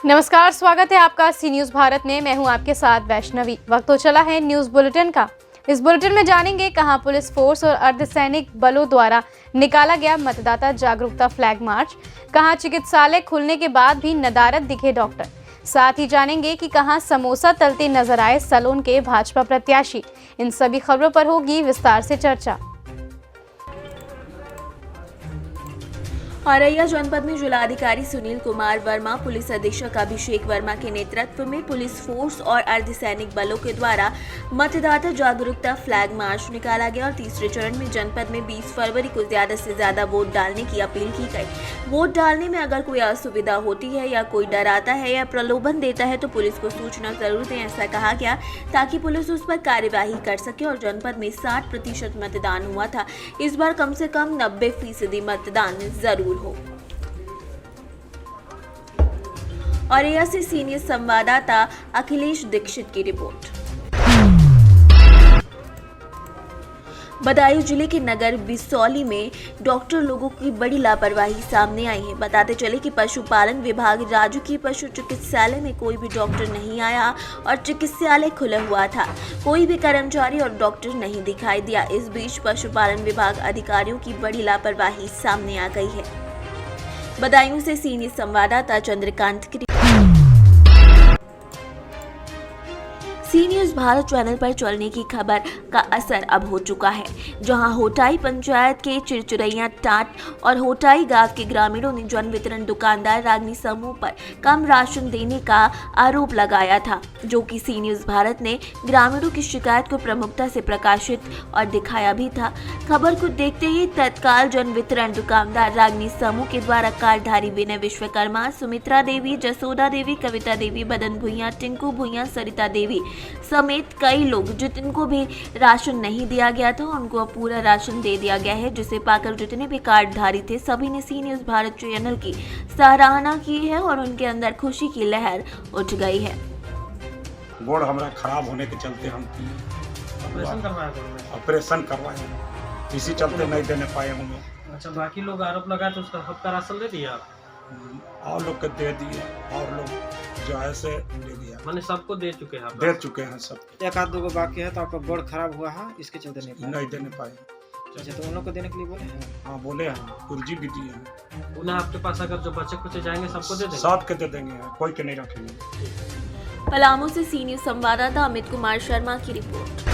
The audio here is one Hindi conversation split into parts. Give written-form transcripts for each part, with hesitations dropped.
नमस्कार, स्वागत है आपका सी न्यूज भारत में। मैं हूं आपके साथ वैष्णवी। वक्त तो चला है न्यूज बुलेटिन का। इस बुलेटिन में जानेंगे कहां पुलिस फोर्स और अर्धसैनिक बलों द्वारा निकाला गया मतदाता जागरूकता फ्लैग मार्च, कहां चिकित्सालय खुलने के बाद भी नदारद दिखे डॉक्टर। साथ ही जानेंगे कि कहां समोसा तलते नजर आए सलोन के भाजपा प्रत्याशी। इन सभी खबरों पर होगी विस्तार से चर्चा। औरैया जनपद में जिलाधिकारी सुनील कुमार वर्मा, पुलिस अधीक्षक अभिषेक वर्मा के नेतृत्व में पुलिस फोर्स और अर्धसैनिक बलों के द्वारा मतदाता जागरूकता फ्लैग मार्च निकाला गया और तीसरे चरण में जनपद में 20 फरवरी को ज्यादा से ज्यादा वोट डालने की अपील की गई। वोट डालने में अगर कोई असुविधा होती है या कोई डराता है या प्रलोभन देता है तो पुलिस को सूचना जरूर दें, ऐसा कहा गया, ताकि पुलिस उस पर कार्यवाही कर सके। और जनपद में 60% मतदान हुआ था। इस बार कम से कम 90% मतदान जरूर हो। औरैया से सीनियर संवाददाता अखिलेश दीक्षित की रिपोर्ट। बदायूं जिले के नगर बिसौली में डॉक्टर लोगों की बड़ी लापरवाही सामने आई है। बताते चले कि पशुपालन विभाग राजकीय पशु चिकित्सालय में कोई भी डॉक्टर नहीं आया और चिकित्सालय खुला हुआ था। कोई भी कर्मचारी और डॉक्टर नहीं दिखाई दिया। इस बीच पशुपालन विभाग अधिकारियों की बड़ी लापरवाही सामने आ गई है। बदायूं से सीनियर संवाददाता चंद्रकांत की सी न्यूज भारत चैनल पर चलने की खबर का असर अब हो चुका है, जहां होटाई पंचायत के चिरचुरैया टाट और होटाई गांव के ग्रामीणों ने जन वितरण दुकानदार रागनी समूह पर कम राशन देने का आरोप लगाया था, जो कि सी न्यूज भारत ने ग्रामीणों की शिकायत को प्रमुखता से प्रकाशित और दिखाया भी था। खबर को देखते ही तत्काल जन वितरण दुकानदार रागनी समूह के द्वारा कार्डधारी विनय विश्वकर्मा, सुमित्रा देवी, जसोदा देवी, कविता देवी, बदन भुइयां, टिंकू भुइयां, सरिता देवी समेत कई लोग जिनको भी राशन नहीं दिया गया था उनको अब पूरा राशन दे दिया गया है, जिसे पाकर जितने भी कार्डधारी थे सभी ने सी न्यूज भारत चैनल की सराहना की है और उनके अंदर खुशी की लहर उठ गई है। गोड़ हमारा खराब होने के चलते हम ऑपरेशन करवाए, इसी चलते नहीं देने पाए होंगे। अच्छा, बाकी लोग आरोप लगाए तो उसका सबका राशन दे दिया और लोग को दे दिए और लोग जो है से दे दिया, मैंने सबको दे चुके हैं। दे चुके हैं सब। एक आध दो को बाकी है तो आपका गोड़ खराब हुआ है, इसके चलते नहीं देने पाए। अच्छा, तो उन लोग को देने के लिए बोले हैं? हाँ बोले हैं, कुर्जी भी दिए हैं। उन्हें आपके पास अगर जो बच्चे कुछ जाएंगे सबको दे देंगे? सबके दे देंगे, कोई के नहीं रखेंगे। पलामू से सीनियर संवाददाता अमित कुमार शर्मा की रिपोर्ट।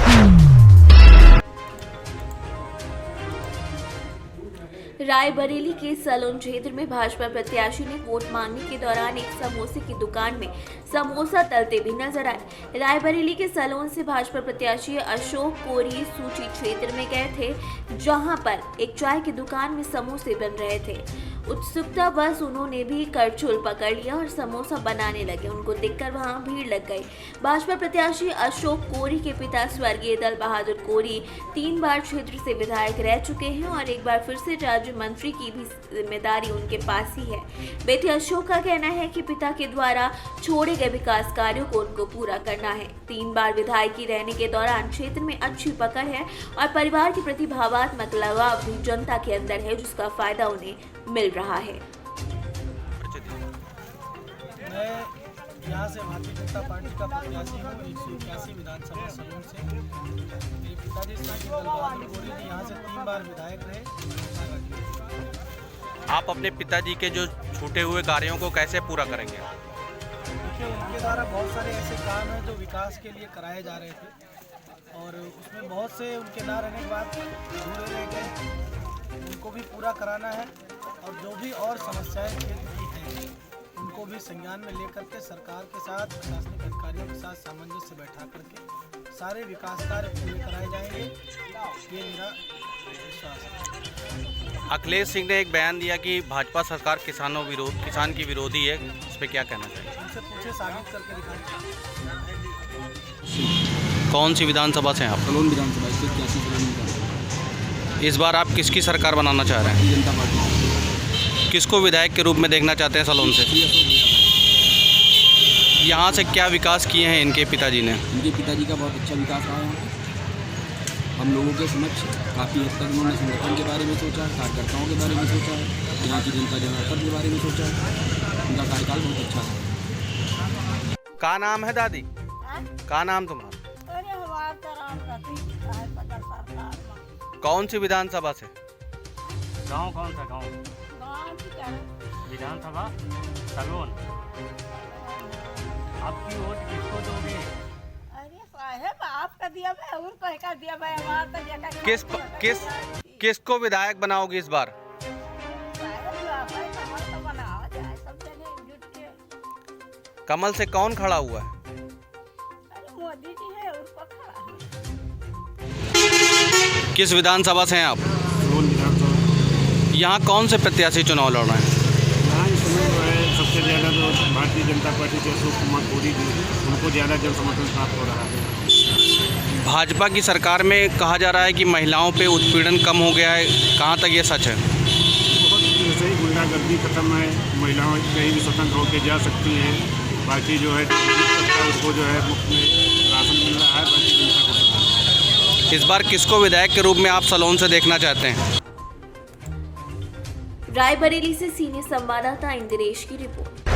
रायबरेली के सलोन क्षेत्र में भाजपा प्रत्याशी ने वोट मांगने के दौरान एक समोसे की दुकान में समोसा तलते भी नजर आए। रायबरेली के सलोन से भाजपा प्रत्याशी अशोक कोरी सूची क्षेत्र में गए थे, जहां पर एक चाय की दुकान में समोसे बन रहे थे। उत्सुकता बस उन्होंने भी करछुल पकड़ लिया और समोसा बनाने लगे। उनको देखकर वहां भीड़ लग गई। भाजपा प्रत्याशी अशोक कोरी के पिता स्वर्गीय दल बहादुर कोरी 3 बार क्षेत्र से विधायक रह चुके हैं और एक बार फिर से राज्य मंत्री की भी जिम्मेदारी उनके पास ही है। बेटे अशोक का कहना है कि पिता के द्वारा छोड़े गए विकास कार्यों को उनको पूरा करना है। 3 बार विधायकी रहने के दौरान क्षेत्र में अच्छी पकड़ है और परिवार के प्रति भावात्मक लगाव भी जनता के अंदर है, जिसका फायदा उन्हें मिल रहा है। मैं यहाँ से भारतीय जनता पार्टी का प्रत्याशी हूँ, 181 विधानसभा सलोन से। मेरे पिताजी स्वर्गीय दल बहादुर कोरी जी यहाँ से 3 बार विधायक रहे। आप अपने पिताजी के जो छूटे हुए कार्यों को कैसे पूरा करेंगे? देखिए, उनके द्वारा बहुत सारे ऐसे काम हैं जो विकास के लिए कराए जा रहे थे और उसमें बहुत से उनके ना रहने के बाद अधूरे रह गए, उनको भी पूरा कराना है। और जो भी और समस्याएं क्षेत्र की हैं उनको भी संज्ञान में लेकर के सरकार के साथ, प्रशासनिक अधिकारियों के साथ सामंजस्य बैठा करके सारे विकास कार्य पूरे कराए जाएंगे, ये मेरा विश्वास है। अखिलेश सिंह ने एक बयान दिया कि भाजपा सरकार किसान की विरोधी है, इस पर क्या कहना चाहिए? उनसे पूछे, साबित करके दिखाएं। कौन सी विधानसभा से हैं आप? सलोन विधानसभा, 181 सलोन विधानसभा। इस बार आप किसकी सरकार बनाना चाह रहे हैं? जनता पार्टी। किसको विधायक के रूप में देखना चाहते हैं सलोन से? यहाँ से क्या विकास किए हैं इनके पिताजी ने? इनके पिताजी का बहुत अच्छा विकास रहा है। हम लोगों के समक्ष काफ़ी हद तक उन्होंने संगठन के बारे में सोचा है, कार्यकर्ताओं के बारे में सोचा है, यहाँ की जनता जनार्दन के बारे में सोचा है। उनका कार्यकाल बहुत अच्छा है। का नाम है दादी? का नाम तुम्हारा? अरे हमारा तो राम रतीश है पता सरकार में। कौन सी विधानसभा से? गांव कौन सा गांव? गाँव की तरफ विधानसभा सलोन। आपकी वोट किसको दोगे? अरे साहब आपका दिया मैं उनको का दिया मैं हमारा तो जगह किसको विधायक बनाओगे इस बार? साहब जो आप है कमल तो बनाओ जाए सब जने जुट के। कमल से कौन खड़ा हुआ है? अरे मोदी जी है उनको खड़ा है। किस विधानसभा से हैं आप? यहाँ कौन से प्रत्याशी चुनाव लड़ रहे हैं? यहाँ इस समय जो है सबसे ज़्यादा जो भारतीय जनता पार्टी के अशोक कुमार कोरी जी उनको ज़्यादा जन समर्थन प्राप्त हो रहा है। भाजपा की सरकार में कहा जा रहा है कि महिलाओं पे उत्पीड़न कम हो गया है, कहाँ तक ये सच है? बहुत जैसे ही गुंडागर्दी खत्म है, महिलाएं कहीं भी स्वतंत्र होकर जा सकती हैं। बाकी जो है उसको जो है मुफ्त में राशन मिल रहा है, बाकी जनता को पता है। इस बार किसको विधायक के रूप में आप सलोन से देखना चाहते हैं? रायबरेली से सीनियर संवाददाता इंद्रेश की रिपोर्ट।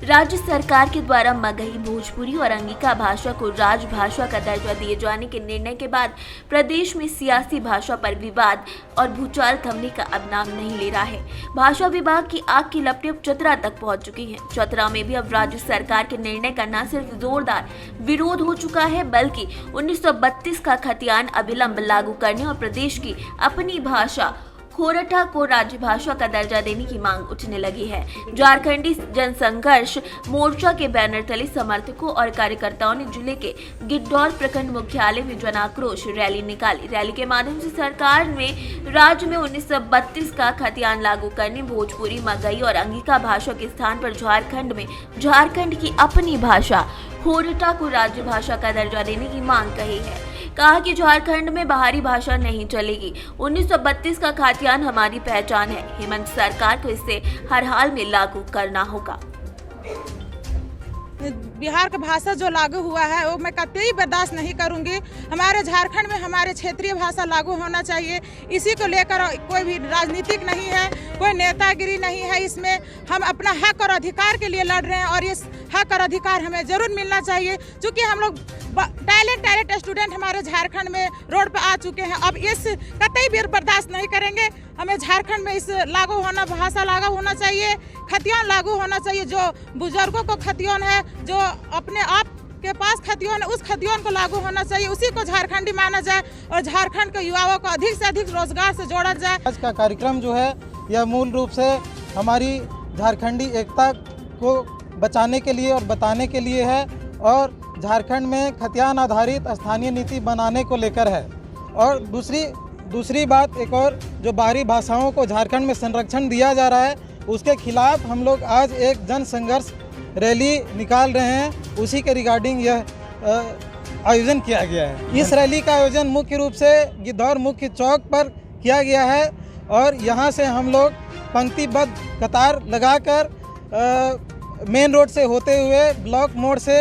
राज्य सरकार के द्वारा मगही, भोजपुरी और अंगिका भाषा को राजभाषा का दर्जा दिए जाने के निर्णय के बाद प्रदेश में सियासी भाषा पर विवाद और भूचाल थमने का अब नाम नहीं ले रहा है। भाषा विभाग की आग की लपटें अब चतरा तक पहुंच चुकी हैं। चतरा में भी अब राज्य सरकार के निर्णय का न सिर्फ जोरदार विरोध हो चुका है, बल्कि 1932 का खतियान अविलंब लागू करने और प्रदेश की अपनी भाषा खोरठा को राजभाषा का दर्जा देने की मांग उठने लगी है। झारखंडी जनसंघर्ष मोर्चा के बैनर तले समर्थकों और कार्यकर्ताओं ने जिले के गिद्धौर प्रखंड मुख्यालय में जन आक्रोश रैली निकाली। रैली के माध्यम से सरकार में राज्य में 1932 का खतियान लागू करने, भोजपुरी, मगही और अंगिका भाषा के स्थान पर झारखंड में झारखंड की अपनी भाषा खोरठा को राजभाषा का दर्जा देने की मांग कही है। कहा कि झारखंड में बाहरी भाषा नहीं चलेगी। 1932 का खतियान हमारी पहचान है। हेमंत सरकार को इसे हर हाल में लागू करना होगा। बिहार का भाषा जो लागू हुआ है वो मैं कतई बर्दाश्त नहीं करूंगी। हमारे झारखंड में हमारे क्षेत्रीय भाषा लागू होना चाहिए। इसी को लेकर कोई भी राजनीतिक नहीं है, कोई नेतागिरी नहीं है। इसमें हम अपना हक और अधिकार के लिए लड़ रहे हैं और इस हक और अधिकार हमें जरूर मिलना चाहिए। क्योंकि हम लोग टैलेंट स्टूडेंट हमारे झारखंड में रोड पर आ चुके हैं। अब इस कतई भी बर्दाश्त नहीं करेंगे। हमें झारखंड में इस लागू होना, भाषा लागू होना चाहिए, खतियान लागू होना चाहिए। जो बुजुर्गों को खतियान है, जो अपने आप के पास खतियान है, उस खतियान को लागू होना चाहिए। उसी को झारखंडी माना जाए और झारखंड के युवाओं को अधिक से अधिक रोजगार से जोड़ा जाए। आज का कार्यक्रम जो है यह मूल रूप से हमारी झारखंडी एकता को बचाने के लिए और बताने के लिए है और झारखंड में खतियान आधारित स्थानीय नीति बनाने को लेकर है। और दूसरी बात एक और, जो बाहरी भाषाओं को झारखंड में संरक्षण दिया जा रहा है उसके खिलाफ हम लोग आज एक जन संघर्ष रैली निकाल रहे हैं। उसी के रिगार्डिंग यह आयोजन किया गया है। इस रैली का आयोजन मुख्य रूप से गिद्धौर मुख्य चौक पर किया गया है और यहाँ से हम लोग पंक्तिबद्ध कतार लगाकर मेन रोड से होते हुए ब्लॉक मोड़ से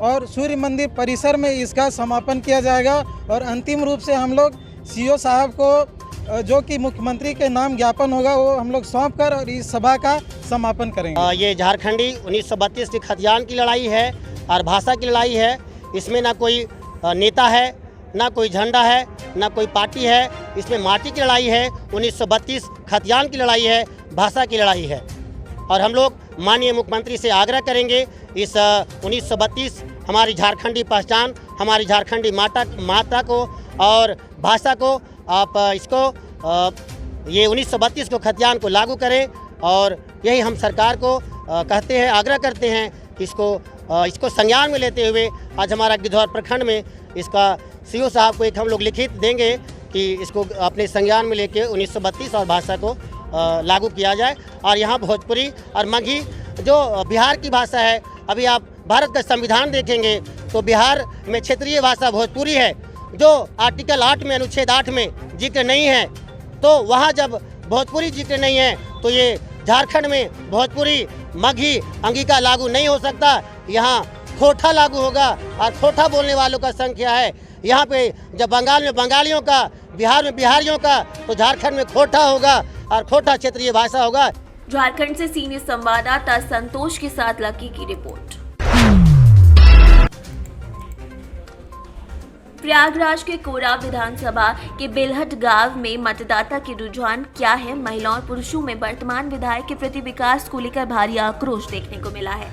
और सूर्य मंदिर परिसर में इसका समापन किया जाएगा और अंतिम रूप से हम लोग सीओ साहब को जो कि मुख्यमंत्री के नाम ज्ञापन होगा वो हम लोग सौंप कर और इस सभा का समापन करेंगे। ये झारखंडी 1932 की खतियान की लड़ाई है और भाषा की लड़ाई है। इसमें ना कोई नेता है, ना कोई झंडा है, ना कोई पार्टी है। इसमें माटी की लड़ाई है, 1932 खतियान की लड़ाई है, भाषा की लड़ाई है। और हम लोग माननीय मुख्यमंत्री से आग्रह करेंगे इस 1932 हमारी झारखंडी पहचान, हमारी झारखंडी माता को और भाषा को आप इसको ये 1932 को खतियान को लागू करें। और यही हम सरकार को कहते हैं, आग्रह करते हैं इसको संज्ञान में लेते हुए आज हमारा गिद्धौर प्रखंड में इसका सीओ साहब को एक हम लोग लिखित देंगे कि इसको अपने संज्ञान में लेके 1932 और भाषा को लागू किया जाए। और यहाँ भोजपुरी और मगही जो बिहार की भाषा है, अभी आप भारत का संविधान देखेंगे तो बिहार में क्षेत्रीय भाषा भोजपुरी है, जो आर्टिकल 8 में अनुच्छेद 8 में जिक्र नहीं है। तो वहाँ जब भोजपुरी जिक्र नहीं है तो ये झारखंड में भोजपुरी, मगही, अंगिका लागू नहीं हो सकता। यहाँ खोठा लागू होगा और खोठा बोलने वालों का संख्या है। यहाँ पे जब बंगाल में बंगालियों का, बिहार में बिहारियों का, तो झारखंड में खोठा होगा और खोठा क्षेत्रीय भाषा होगा। झारखंड से सीनियर संवाददाता संतोष के साथ लकी की रिपोर्ट। प्रयागराज के कोराव विधानसभा के बेलहट गांव में मतदाता के रुझान क्या है? महिलाओं और पुरुषों में वर्तमान विधायक के प्रति विकास को लेकर भारी आक्रोश देखने को मिला है।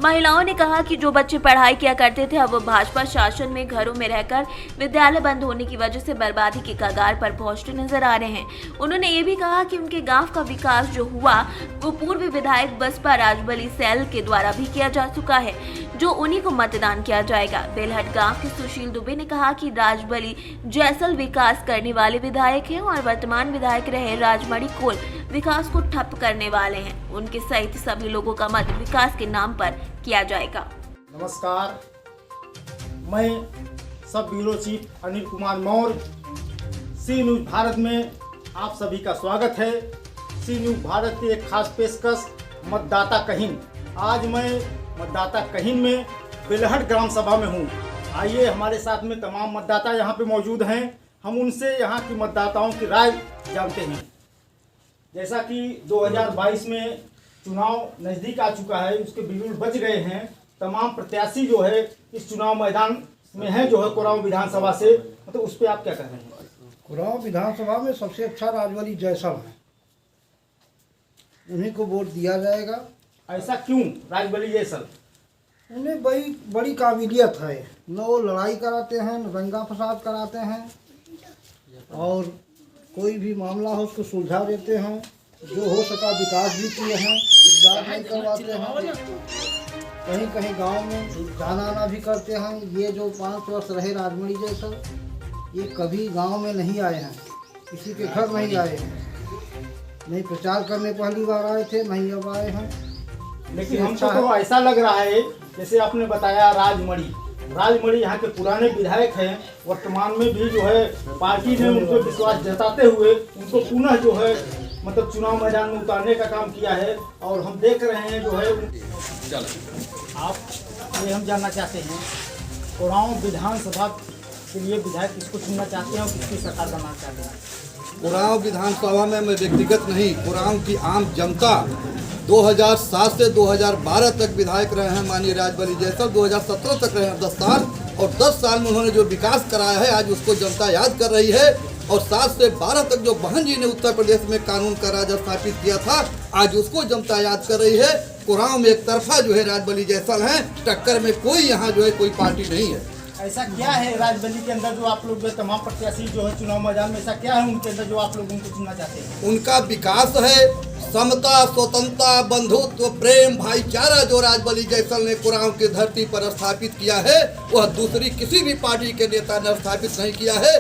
महिलाओं ने कहा कि जो बच्चे पढ़ाई किया करते थे अब वो भाजपा शासन में घरों में रहकर विद्यालय बंद होने की वजह से बर्बादी के कगार पर पहुंचते नजर आ रहे हैं। उन्होंने ये भी कहा कि उनके गांव का विकास जो हुआ वो पूर्व विधायक बसपा राजबली सैल के द्वारा भी किया जा चुका है, जो उन्हीं को मतदान किया जाएगा। बेलहट गांव के सुशील दुबे ने कहा कि राजबली जैसल विकास करने वाले विधायक हैं और वर्तमान विधायक रहे राजमणि कोल विकास को ठप करने वाले हैं। उनके सहित सभी लोगों का मत विकास के नाम पर किया जाएगा। नमस्कार, मैं सब ब्यूरो चीफ अनिल कुमार मौर्य, सी न्यूज़ भारत में आप सभी का स्वागत है। सी न्यूज़ भारत की एक खास पेशकश मतदाता कहिन। आज मैं मतदाता कहिन में बेलहट ग्राम सभा में हूँ। आइए, हमारे साथ में तमाम मतदाता यहाँ पे मौजूद हैं। हम उनसे यहाँ की मतदाताओं की राय जानते हैं। जैसा कि 2022 में चुनाव नज़दीक आ चुका है, उसके बिल्कुल बच गए हैं। तमाम प्रत्याशी जो है इस चुनाव मैदान में है, जो है कोराव विधानसभा से, मतलब उस पर आप क्या कह रहे हैं? कोराव विधानसभा में सबसे अच्छा राजबली जैसल है, उन्हीं को वोट दिया जाएगा। ऐसा क्यों राजबली जैसल? उन्हें बड़ी काबिलियत है, न वो लड़ाई कराते हैं न दंगा फसाद कराते हैं, और कोई भी मामला हो उसको सुलझा देते हैं। जो हो सका विकास भी किए हैं, रोजगार नहीं करवाते हैं, कहीं कहीं गांव में जाना आना भी करते हैं। ये जो 5 वर्ष रहे राजमणि जैसल, ये कभी गांव में नहीं आए हैं, किसी के घर नहीं आए हैं, नहीं प्रचार करने पहली बार आए थे, नहीं अब आए हैं। लेकिन हमको तो ऐसा लग रहा है, जैसे आपने बताया राजमणि यहाँ के पुराने विधायक हैं, वर्तमान में भी जो है पार्टी ने उनको विश्वास जताते हुए उनको पुनः जो है मतलब चुनाव मैदान में उतारने का काम किया है। और हम देख रहे हैं जो है आप ये हम जानना चाहते हैं, कोराव विधानसभा के लिए विधायक किसको चुनना चाहते हैं और किसकी सरकार बनाना चाहते हैं? कोराव विधानसभा में मैं व्यक्तिगत नहीं, कोराव की आम जनता 2007 से 2012 तक विधायक रहे हैं माननीय राजबली जैसल, 2017 तक रहे हैं 10 साल, और 10 साल में उन्होंने जो विकास कराया है आज उसको जनता याद कर रही है। और 7 से 12 तक जो बहन जी ने उत्तर प्रदेश में कानून का राज स्थापित किया था, आज उसको जनता याद कर रही है। कोराव में एक तरफा जो है राजबली जैसल हैं, टक्कर में कोई यहाँ जो है कोई पार्टी नहीं है। ऐसा क्या है राजबली के अंदर जो आप लोग तमाम प्रत्याशी जो है चुनाव मैदान में, ऐसा क्या है उनके अंदर जो आप लोग उनको चुनना चाहते हैं? उनका विकास है, समता, स्वतंत्रता, बंधुत्व, प्रेम, भाईचारा जो राजबली जैसल ने कोराव की धरती पर स्थापित किया है, वह दूसरी किसी भी पार्टी के नेता ने स्थापित नहीं किया है।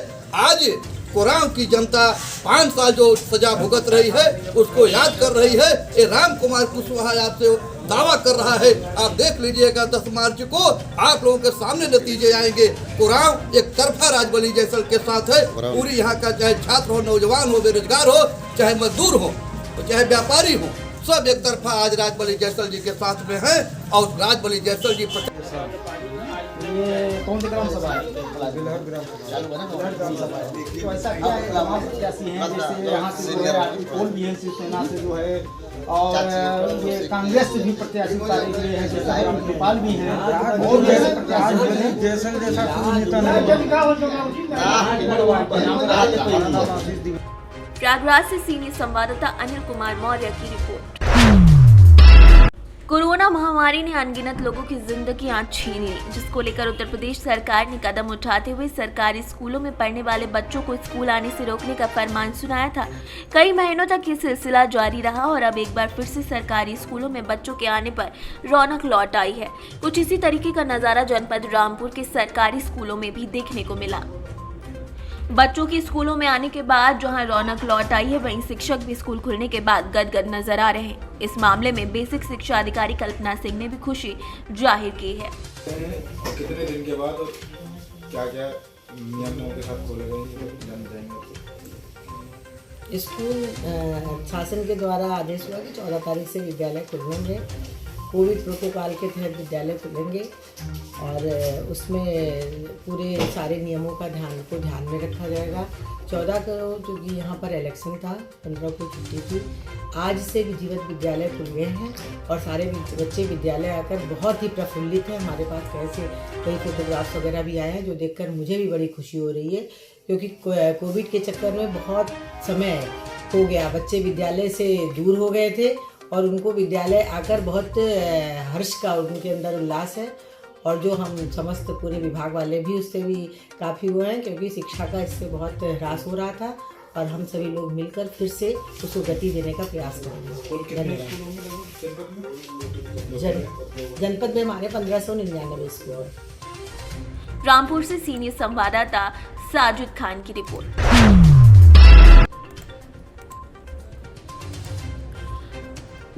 आज कोराव की जनता 5 साल जो सजा भुगत रही है उसको याद कर रही है। ये राम कुमार कुशवाहा आपसे दावा कर रहा है, आप देख लीजिएगा 10 मार्च को आप लोगों के सामने नतीजे आएंगे। कोराव एक तरफा राजबली जैसल के साथ है। पूरी यहाँ का चाहे छात्र हो, नौजवान हो, बेरोजगार हो, चाहे मजदूर हो, चाहे व्यापारी हो, सब एक तरफा आज राजबली जैसल जी के साथ में है। और राजबली जैसल जी ये कौन सी ग्राम सभा है? तो ऐसा क्या है, तमाम प्रत्याशी हैं, जैसे यहाँ से जो है कोल भी है, शिवसेना से जो है, और ये कांग्रेस से भी प्रत्याशी उतारे हुए हैं, जैसे रामकृपाल भी हैं, और भी ऐसे प्रत्याशी हैं। जैसल जैसा कोई नेता नहीं। प्रयागराज से सीनियर संवाददाता अनिल कुमार मौर्य की रिपोर्ट। कोरोना महामारी ने अनगिनत लोगों की जिंदगियां छीन ली, जिसको लेकर उत्तर प्रदेश सरकार ने कदम उठाते हुए सरकारी स्कूलों में पढ़ने वाले बच्चों को स्कूल आने से रोकने का फरमान सुनाया था। कई महीनों तक ये सिलसिला जारी रहा और अब एक बार फिर से सरकारी स्कूलों में बच्चों के आने पर रौनक लौट आई है। कुछ इसी तरीके का नजारा जनपद रामपुर के सरकारी स्कूलों में भी देखने को मिला। बच्चों की स्कूलों में आने के बाद जहां रौनक लौट आई है, वहीं शिक्षक भी स्कूल खुलने के बाद गदगद नजर आ रहे हैं। इस मामले में बेसिक शिक्षा अधिकारी कल्पना सिंह ने भी खुशी जाहिर की है। कितने दिन के बाद क्या क्या नियमों के साथ खोले गए जान जाएंगे? स्कूल शासन के द्वारा आदेश हुआ कि 14 तारीख से विद्यालय खुलेंगे। कोविड प्रोटोकॉल के तहत विद्यालय खुलेंगे। और उसमें पूरे सारे नियमों का ध्यान में रखा जाएगा। 14 को जो यहाँ पर इलेक्शन था, 15 को छुट्टी थी। आज से विधिवत विद्यालय खुल गए हैं और सारे बच्चे विद्यालय आकर बहुत ही प्रफुल्लित हैं। हमारे पास कैसे कई फोटोग्राफ्स वगैरह भी आए हैं जो देखकर मुझे भी बड़ी खुशी हो रही है, क्योंकि कोविड के चक्कर में बहुत समय हो गया, बच्चे विद्यालय से दूर हो गए थे और उनको विद्यालय आकर बहुत हर्ष का उनके अंदर उल्लास है। और जो हम समस्त पूरे विभाग वाले भी उससे भी काफ़ी हुए हैं, क्योंकि शिक्षा का इससे बहुत ह्रास हो रहा था और हम सभी लोग मिलकर फिर से उसको गति देने का प्रयास करेंगे। धन्यवाद। जनपद में हमारे 1599 स्कूल हैं। रामपुर से सीनियर संवाददाता साजिद खान की रिपोर्ट।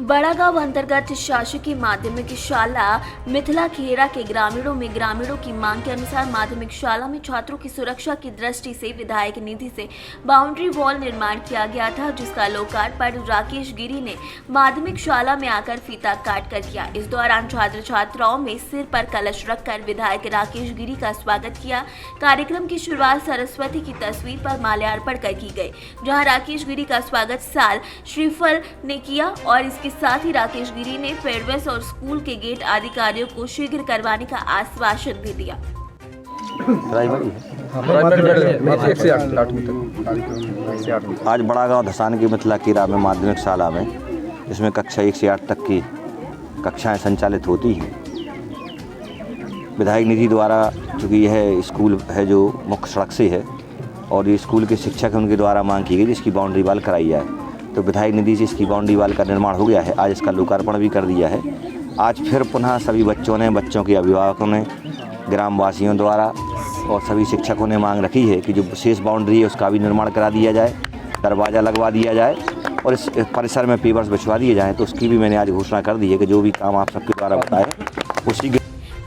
बड़ागांव अंतर्गत शासकीय माध्यमिक शाला मिथिला खेरा के ग्रामीणों की मांग के अनुसार माध्यमिक शाला में छात्रों की सुरक्षा की दृष्टि से विधायक निधि से बाउंड्री वॉल निर्माण किया गया था, जिसका लोकार्पण राकेश गिरी ने माध्यमिक शाला में आकर फीता काट कर किया। इस दौरान छात्र छात्राओं में सिर पर कलश रखकर विधायक राकेश गिरी का स्वागत किया। कार्यक्रम की शुरुआत सरस्वती की तस्वीर पर माल्यार्पण कर की गई, जहाँ राकेश गिरी का स्वागत साल श्रीफल ने किया और इसके साथ ही राकेश गिरी ने फेडवेस और स्कूल के गेट आदि कार्यों को शीघ्र करवाने का आश्वासन भी दिया। आज बड़ागांव धसान की मिथिला कीरा में माध्यमिक शाला में, जिसमें कक्षा 1 से 8 तक की कक्षाएं संचालित होती हैं, विधायक निधि द्वारा, चूँकि यह स्कूल है जो मुख्य सड़क से है और ये स्कूल के शिक्षक हैं, उनके द्वारा मांग की गई जिसकी बाउंड्री वाल कराई जाए, तो विधायक निधि से इसकी बाउंड्री वाल का निर्माण हो गया है। आज इसका लोकार्पण भी कर दिया है। आज फिर पुनः सभी बच्चों के अभिभावकों ने, ग्रामवासियों द्वारा और सभी शिक्षकों ने मांग रखी है कि जो शेष बाउंड्री है उसका भी निर्माण करा दिया जाए, दरवाज़ा लगवा दिया जाए और इस परिसर में पेवर्स बिछवा दिए जाएँ। तो उसकी भी मैंने आज घोषणा कर दी है कि जो भी काम आप सबके द्वारा बताए उसी के।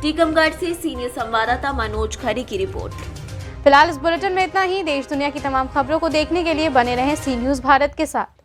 टीकमगढ़ से सीनियर संवाददाता मनोज खरे की रिपोर्ट। फिलहाल इस बुलेटिन में इतना ही। देश दुनिया की तमाम खबरों को देखने के लिए बने रहें सी न्यूज़ भारत के साथ।